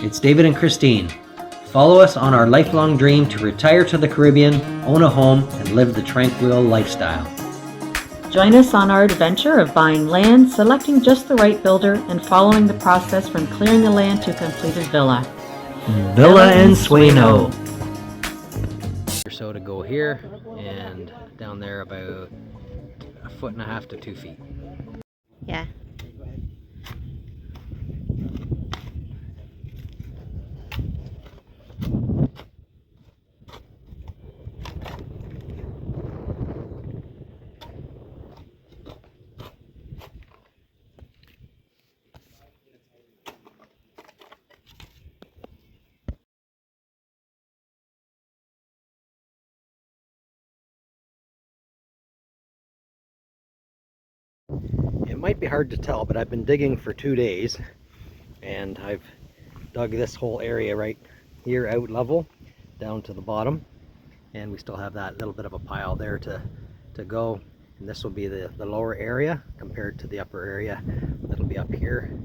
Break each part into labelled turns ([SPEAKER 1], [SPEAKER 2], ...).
[SPEAKER 1] it's David and Christine. Follow us on our lifelong dream to retire to the Caribbean, own a home, and live the tranquil lifestyle.
[SPEAKER 2] Join us on our adventure of buying land, selecting just the right builder, and following the process from clearing the land to completed villa.
[SPEAKER 1] Villa en Sueno. Or so to go here, and down there about 1.5 to 2 feet.
[SPEAKER 3] Yeah.
[SPEAKER 1] It might be hard to tell, but I've been digging for 2 days, and I've dug this whole area right here out level down to the bottom, and we still have that little bit of a pile there to go, and this will be the lower area compared to the upper area that'll be up here.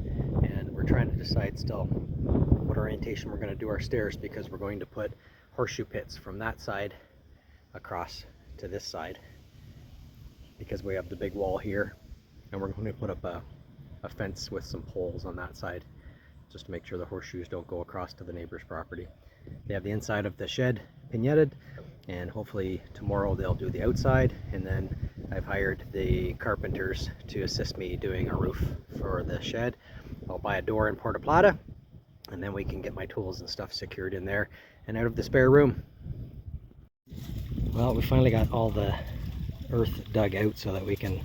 [SPEAKER 1] And we're trying to decide still what orientation we're going to do our stairs, because we're going to put horseshoe pits from that side across to this side, because we have the big wall here, and we're going to put up a fence with some poles on that side just to make sure the horseshoes don't go across to the neighbor's property. They have the inside of the shed pinetted, and hopefully tomorrow they'll do the outside, and then I've hired the carpenters to assist me doing a roof for the shed. I'll buy a door in Puerto Plata, and then we can get my tools and stuff secured in there and out of the spare room. Well, we finally got all the earth dug out so that we can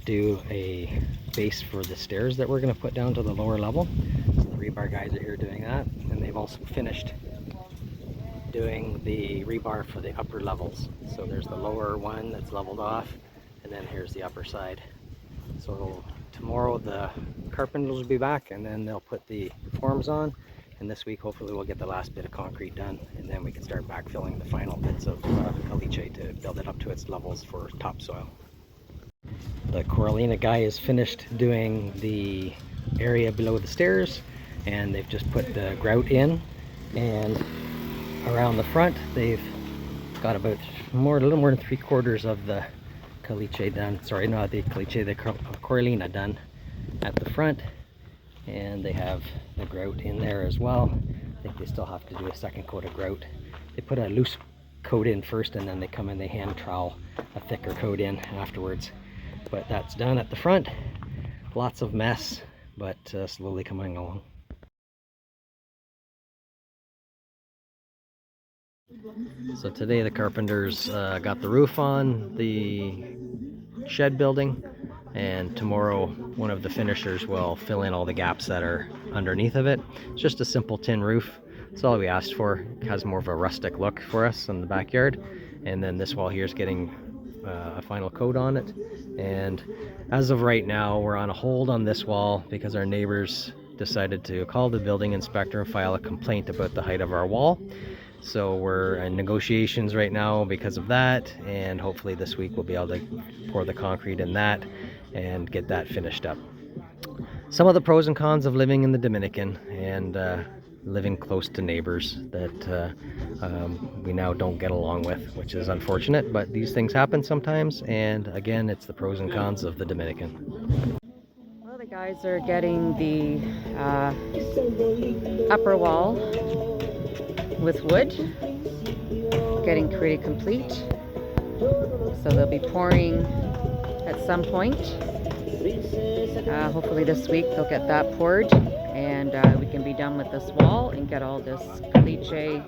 [SPEAKER 1] do a base for the stairs that we're going to put down to the lower level. So the rebar guys are here doing that, and they've also finished doing the rebar for the upper levels. So there's the lower one that's leveled off, and then here's the upper side. So tomorrow the carpenters will be back, and then they'll put the forms on, and this week hopefully we'll get the last bit of concrete done, and then we can start backfilling the final bits of caliche to build it up to its levels for topsoil. The Coralina guy is finished doing the area below the stairs, and they've just put the grout in, and around the front they've got about a little more than 3/4 of the caliche done. Sorry, not the caliche, the Coralina done at the front, and they have the grout in there as well. I think they still have to do a second coat of grout. They put a loose coat in first, and then they come and they hand trowel a thicker coat in afterwards. But that's done at the front. Lots of mess, but slowly coming along. So today the carpenters got the roof on the shed building, and tomorrow one of the finishers will fill in all the gaps that are underneath of it. It's just a simple tin roof. That's all we asked for. It has more of a rustic look for us in the backyard, and then this wall here is getting a final coat on it. And as of right now, we're on a hold on this wall because our neighbors decided to call the building inspector and file a complaint about the height of our wall. So we're in negotiations right now because of that, and hopefully this week we'll be able to pour the concrete in that and get that finished up. Some of the pros and cons of living in the Dominican and living close to neighbors that we now don't get along with, which is unfortunate, but these things happen sometimes, and again, it's the pros and cons of the Dominican.
[SPEAKER 2] Well, the guys are getting the upper wall with wood, getting pretty complete. So they'll be pouring at some point. Hopefully this week they'll get that poured, and we can be done with this wall and get all this caliche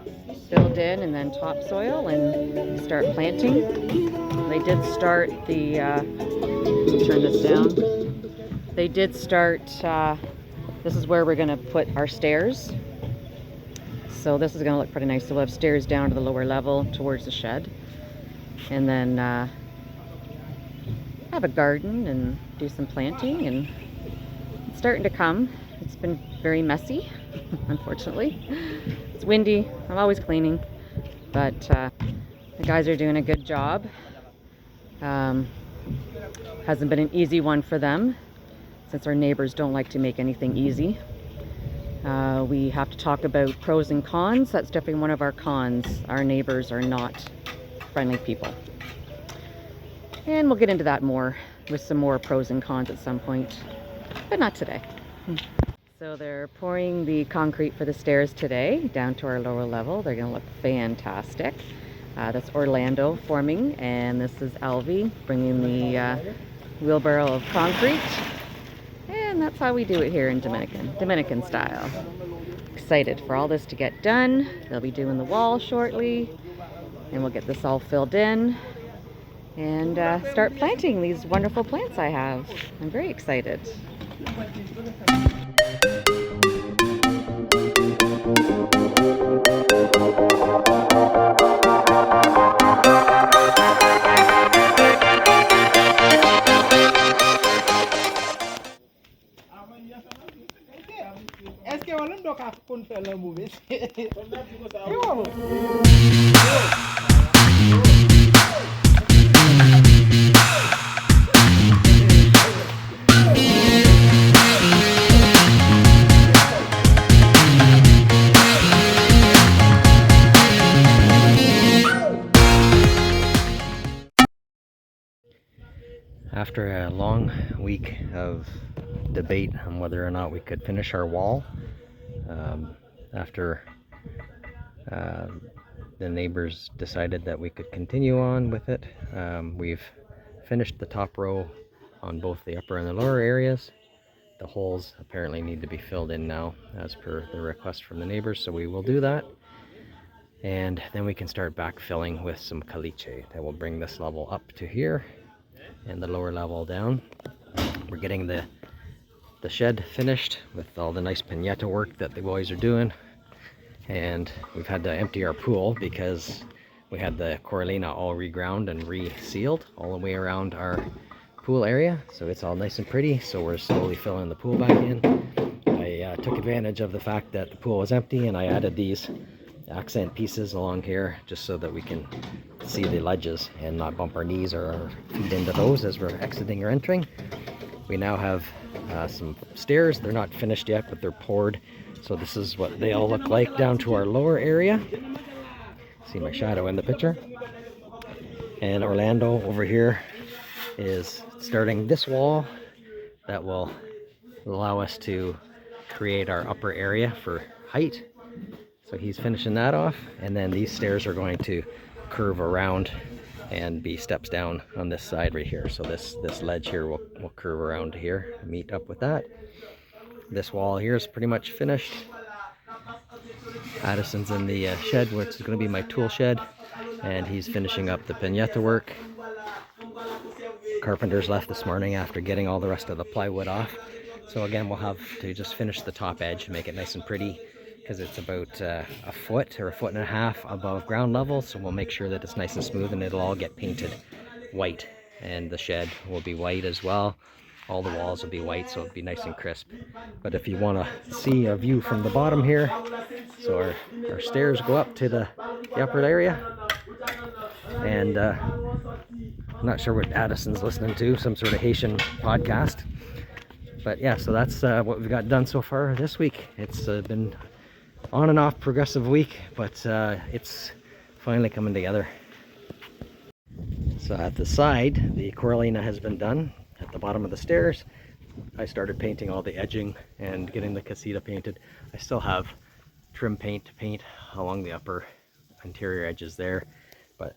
[SPEAKER 2] filled in, and then topsoil, and start planting. They did start the, turn this down. They did start, this is where we're going to put our stairs. So this is going to look pretty nice. So we'll have stairs down to the lower level towards the shed, and then have a garden and do some planting, and it's starting to come. It's been very messy, unfortunately. It's windy. I'm always cleaning, but the guys are doing a good job. Hasn't been an easy one for them, since our neighbors don't like to make anything easy. We have to talk about pros and cons. That's definitely one of our cons. Our neighbors are not friendly people. And we'll get into that more with some more pros and cons at some point, but not today. So they're pouring the concrete for the stairs today down to our lower level. They're going to look fantastic. That's Orlando forming, and this is Alvy bringing the wheelbarrow of concrete. And that's how we do it here in Dominican style. Excited for all this to get done. They'll be doing the wall shortly, and we'll get this all filled in and start planting these wonderful plants I have. I'm very excited.
[SPEAKER 3] Est-ce que on doit faire le mauvais?
[SPEAKER 1] After a long week of debate on whether or not we could finish our wall, after the neighbors decided that we could continue on with it, we've finished the top row on both the upper and the lower areas. The holes apparently need to be filled in now as per the request from the neighbors, so we will do that. And then we can start backfilling with some caliche that will bring this level up to here and the lower level down. We're getting the shed finished with all the nice pinata work that the boys are doing, and we've had to empty our pool because we had the Coralina all reground and resealed all the way around our pool area, so it's all nice and pretty. So we're slowly filling the pool back in. I took advantage of the fact that the pool was empty, and I added these accent pieces along here just so that we can see the ledges and not bump our knees or our feet into those as we're exiting or entering. We now have some stairs. They're not finished yet, but they're poured, so this is what they all look like down to our lower area. See my shadow in the picture. And Orlando over here is starting this wall that will allow us to create our upper area for height. So he's finishing that off, and then these stairs are going to curve around and be steps down on this side right here. So this ledge here will curve around here, meet up with that. This wall here is pretty much finished. Addison's in the shed, which is going to be my tool shed, and he's finishing up the pinata work. Carpenters left this morning after getting all the rest of the plywood off. So again, we'll have to just finish the top edge, make it nice and pretty, because it's about a foot or a foot and a half above ground level. So we'll make sure that it's nice and smooth, and it'll all get painted white, and the shed will be white as well. All the walls will be white, so it'll be nice and crisp. But if you want to see a view from the bottom here, so our stairs go up to the upper area, and I'm not sure what Addison's listening to, some sort of Haitian podcast. But yeah, so that's what we've got done so far this week. It's been on and off progressive week, but it's finally coming together. So at the side, the Coralina has been done. At the bottom of the stairs, I started painting all the edging and getting the casita painted. I still have trim paint to paint along the upper interior edges there, but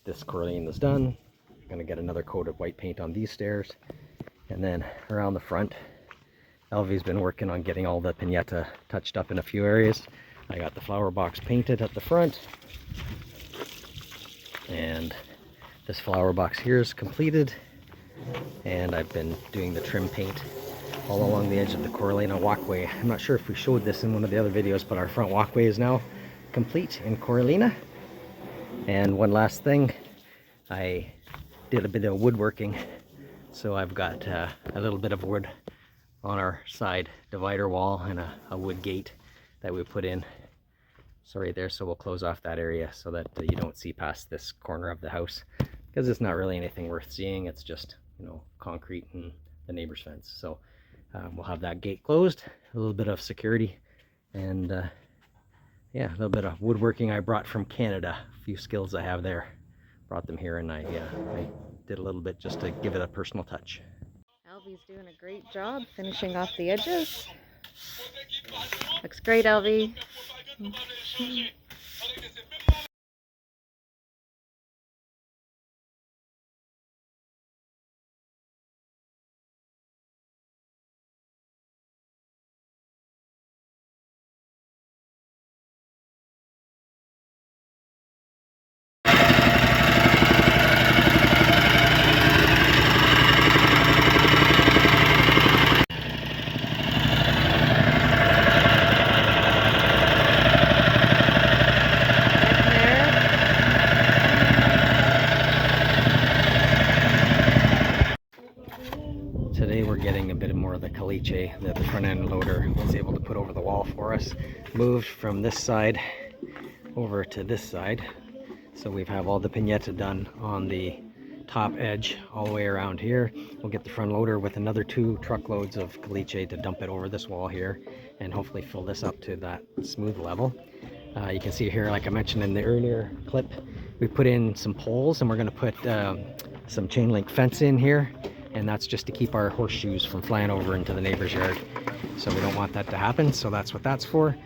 [SPEAKER 1] this Coralina is done. I'm gonna get another coat of white paint on these stairs, and then around the front, Elvie's been working on getting all the pinata touched up in a few areas. I got the flower box painted at the front, and this flower box here is completed, and I've been doing the trim paint all along the edge of the Coralina walkway. I'm not sure if we showed this in one of the other videos, but our front walkway is now complete in Coralina. And one last thing, I did a bit of woodworking, so I've got a little bit of wood on our side divider wall and a wood gate that we put in. So right there, so we'll close off that area so that you don't see past this corner of the house, because it's not really anything worth seeing. It's just, you know, concrete and the neighbor's fence. So we'll have that gate closed, a little bit of security, and yeah, a little bit of woodworking I brought from Canada. A few skills I have there. Brought them here, and I did a little bit just to give it a personal touch.
[SPEAKER 2] Alvy's doing a great job finishing off the edges. Looks great, Alvy.
[SPEAKER 1] Today we're getting a bit more of the caliche that the front end loader was able to put over the wall for us. Moved from this side over to this side. So we have all the pineta done on the top edge all the way around here. We'll get the front loader with another 2 truckloads of caliche to dump it over this wall here and hopefully fill this up to that smooth level. You can see here, like I mentioned in the earlier clip, we put in some poles, and we're going to put some chain link fence in here, and that's just to keep our horseshoes from flying over into the neighbor's yard. So we don't want that to happen, so that's what that's for.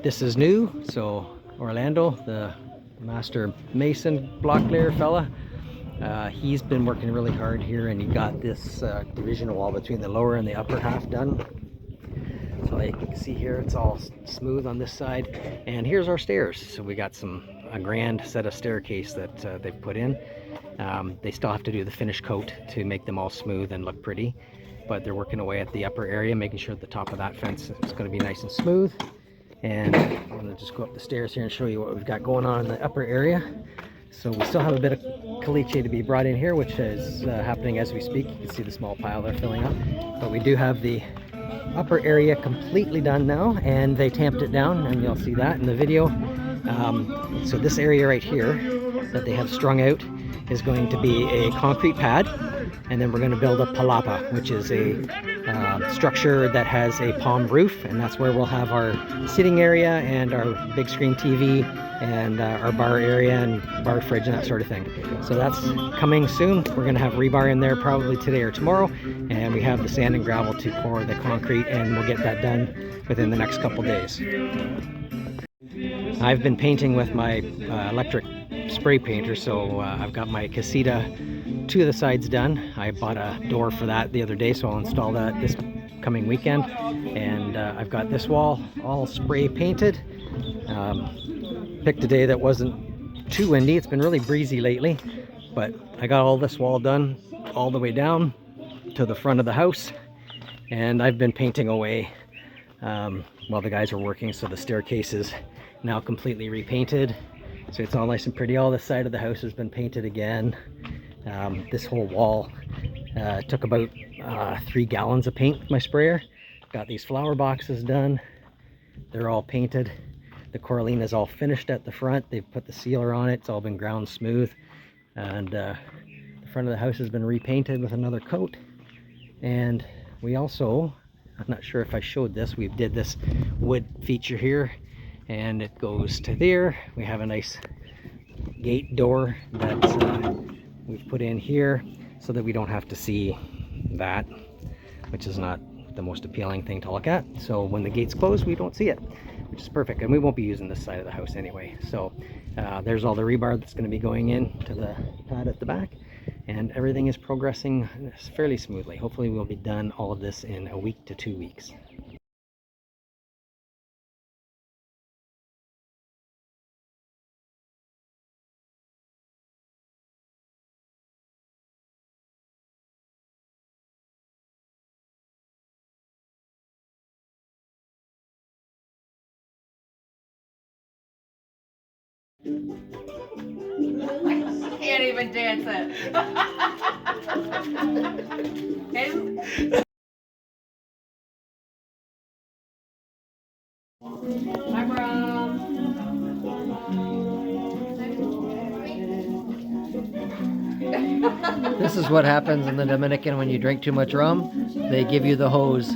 [SPEAKER 1] This is new, so Orlando, the master mason block layer fella, he's been working really hard here, and he got this division wall between the lower and the upper half done. So like you can see here, it's all smooth on this side, and here's our stairs. So we got a grand set of staircase that they've put in. They still have to do the finish coat to make them all smooth and look pretty, but they're working away at the upper area, making sure the top of that fence is going to be nice and smooth. And I'm going to just go up the stairs here and show you what we've got going on in the upper area. So we still have a bit of caliche to be brought in here, which is happening as we speak. You can see the small pile there filling up, but we do have the upper area completely done now, and they tamped it down, and you'll see that in the video. So this area right here that they have strung out is going to be a concrete pad, and then we're going to build a palapa, which is a structure that has a palm roof, and that's where we'll have our sitting area and our big screen TV and our bar area and bar fridge and that sort of thing. So that's coming soon. We're going to have rebar in there probably today or tomorrow, and we have the sand and gravel to pour the concrete, and we'll get that done within the next couple days. I've been painting with my electric spray painter, so I've got my casita 2 of the sides done. I bought a door for that the other day, so I'll install that this coming weekend. And I've got this wall all spray painted. Picked a day that wasn't too windy. It's been really breezy lately, but I got all this wall done all the way down to the front of the house, and I've been painting away while the guys are working. So the staircase is now completely repainted, so it's all nice and pretty. All this side of the house has been painted again. This whole wall took about 3 gallons of paint with my sprayer. Got these flower boxes done. They're all painted. The Coralina is all finished at the front. They've put the sealer on it. It's all been ground smooth, and the front of the house has been repainted with another coat. And we also, I'm not sure if I showed this, we did this wood feature here, and it goes to there. We have a nice gate door that we've put in here so that we don't have to see that, which is not the most appealing thing to look at. So when the gate's closed, we don't see it, which is perfect, and we won't be using this side of the house anyway. So there's all the rebar that's going to be going in to the pad at the back, and everything is progressing fairly smoothly. Hopefully we'll be done all of this in a week to 2 weeks.
[SPEAKER 2] Can't even dance it. Hi, Brom.
[SPEAKER 1] This is what happens in the Dominican when you drink too much rum. They give you the hose.